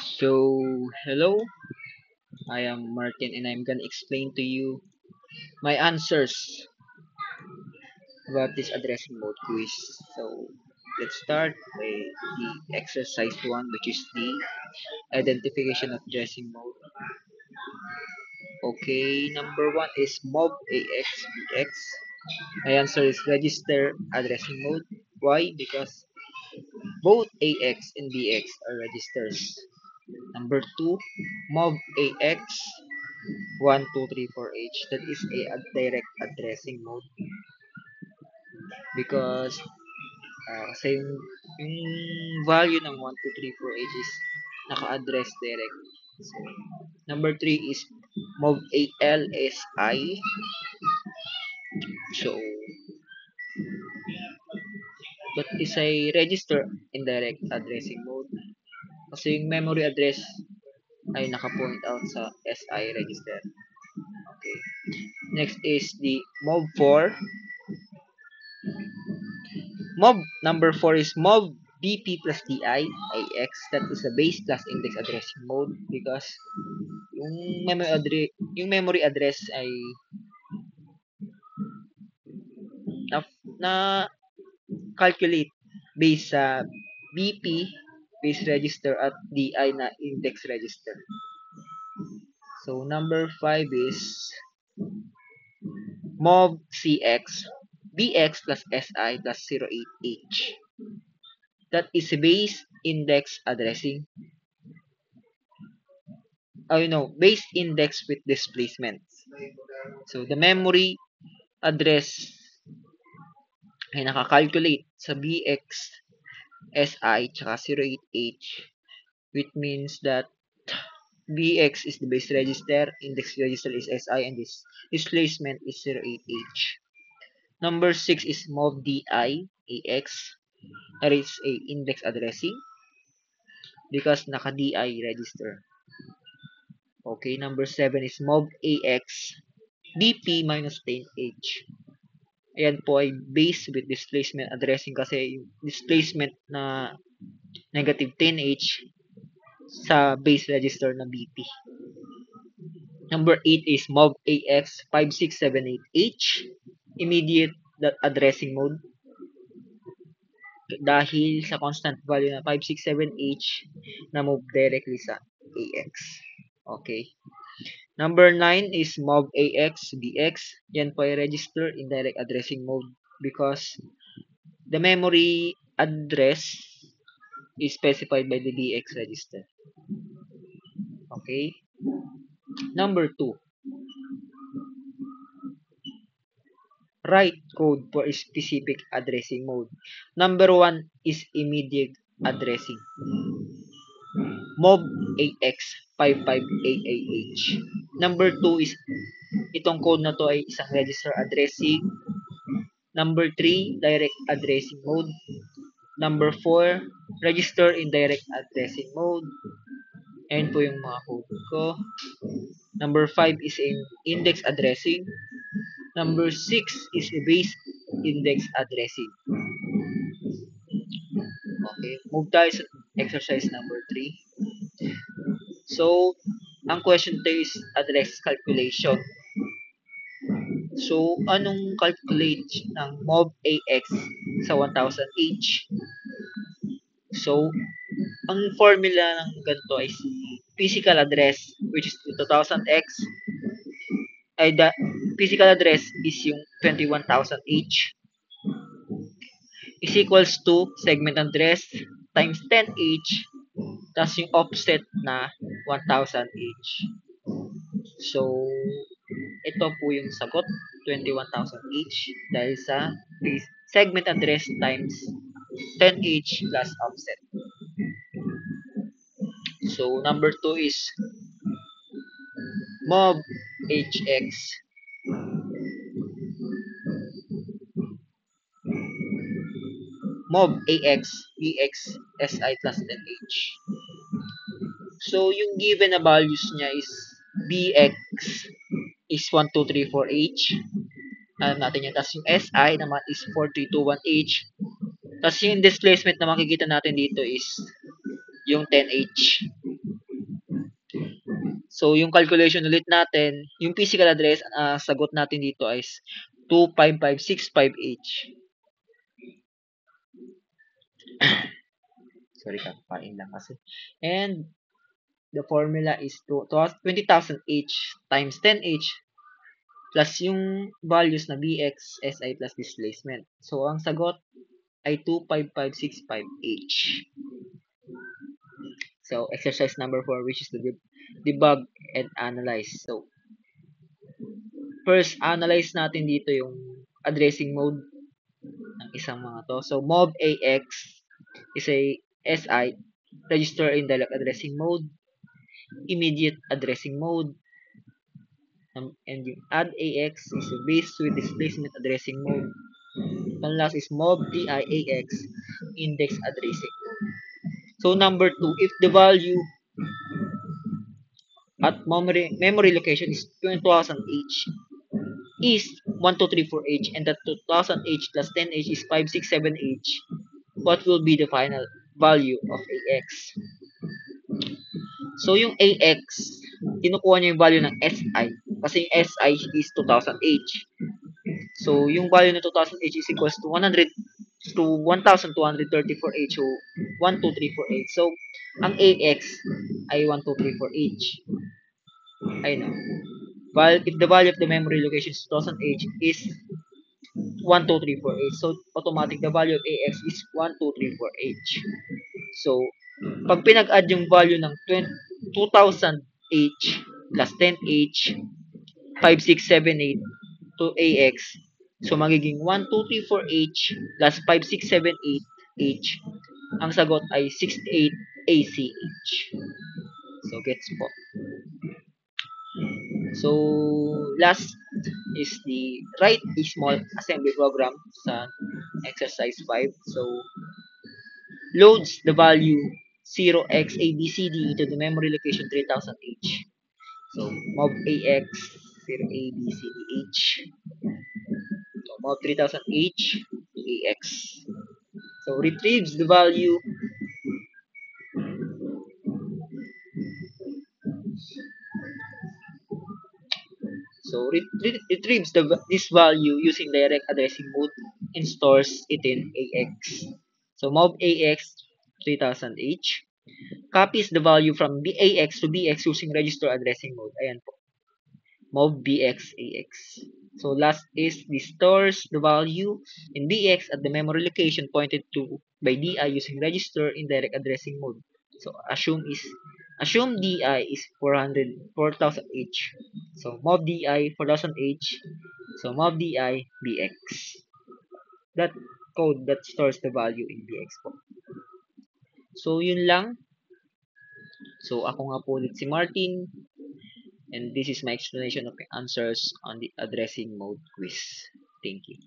Hello, I am Martin and I'm gonna explain to you my answers about this addressing mode quiz. So, let's start with the exercise 1, which is the identification of addressing mode. Okay, number 1 is mob AX BX. My answer is register addressing mode. Why? Because both AX and BX are registers. Number 2, mob AX 1234H, that is a direct addressing mode because kasi yung value ng 1234H is naka-address direct. So, number 3 is mov ALSI. So, that is a register indirect addressing mode kasi yung memory address ay naka-point out sa SI register. Okay. Next is the mov 4. Mob number 4 is mob BP plus DI IX. That is a base class index addressing mode because yung memory address ay na, na calculate based sa BP base register at DI na index register. So number 5 is mob CX BX plus SI plus 08H. That is a base index addressing. Base index with displacement. So the memory address ay nakakalculate sa BX, SI, tsaka 08H, which means that BX is the base register, index register is SI, and this displacement is 08H. Number 6 is mov DI AX. That is a index addressing because naka-DI register. Okay, number 7 is mov AX BP minus 10H. Ayan po ay base with displacement addressing kasi yung displacement na negative 10H sa base register na BP. Number 8 is mov AX 5678H, immediate addressing mode. Dahil sa constant value na 567H na move directly sa AX. Okay. Number 9 is mov AX BX. Yan po ay register indirect addressing mode because the memory address is specified by the BX register. Okay. Number 2. Write code for a specific addressing mode. Number 1 is immediate addressing. Mov AX 55AAH. Number 2 is itong code na to ay isang register addressing. Number 3, direct addressing mode. Number 4, register indirect addressing mode. Ayan po yung mga code ko. Number 5 is in index addressing. Number 6 is a base index addressing. Okay, move tayo sa exercise number 3. So, ang question tayo is address calculation. So, anong calculate ng mov AX sa 1000H? So, ang formula ng ganito ay physical address, which is 2000X, ay the physical address is yung 21,000H is equals to segment address times 10H tas yung offset na 1000H. So, ito po yung sagot, 21,000H dahil sa segment address times 10H plus offset. So, number 2 is mov HX mov AX BX SI plus 10H. So, yung given na values niya is BX is 1234H. Alam natin yan. Tapos yung SI naman is 4321H. Tapos yung displacement na makikita natin dito is yung 10H. So, yung calculation ulit natin, yung physical address, sagot natin dito is 25565H. Sorry, kakapain lang kasi. And the formula is 20,000H times 10H plus yung values na Bx, Si plus displacement. So, ang sagot ay 25565H. So, exercise number 4, which is to debug and analyze. So, first, analyze natin dito yung addressing mode ng isang mga to. So, MOV AX is a SI, register indirect addressing mode, immediate addressing mode, and yung add AX is a base with displacement addressing mode. And last is MOV DIAX, index addressing. So, number 2, if the value at memory location is 20,000H is 1234H and that 2000H plus 10H is 567H, what will be the final value of AX? So, yung AX, kinukuha niya yung value ng SI kasi yung SI is 2000H. So, yung value ng 2000H is equals to 100 to 1234H, so 1234H. So, ang AX ay 1234H. Ayun. While if the value of the memory location is 2000H is 12348. So, automatic the value of AX is 1234H. So, pag pinag-add yung value ng 2000H plus 10H, 5678 to AX, so magiging 1234H plus 5678H, ang sagot ay 68 ACH. So, gets po. So, last is the write a small assembly program sa exercise 5. So, loads the value 0xabcd into the memory location 3000H. So, mob AX 0abcdh. So, mob 3000H AX. So, retrieves the value retrieves this value using direct addressing mode and stores it in AX. So mob AX 3000H copies the value from AX to BX using register addressing mode. Ayan po. Mob BX AX. So last is the stores the value in BX at the memory location pointed to by DI using register indirect addressing mode. So assume DI is 4000H. So mob DI 4000H. So mob DI BX. That code that stores the value in BX po. So yun lang. So ako nga po ulit si Martin. And this is my explanation of the answers on the addressing mode quiz. Thank you.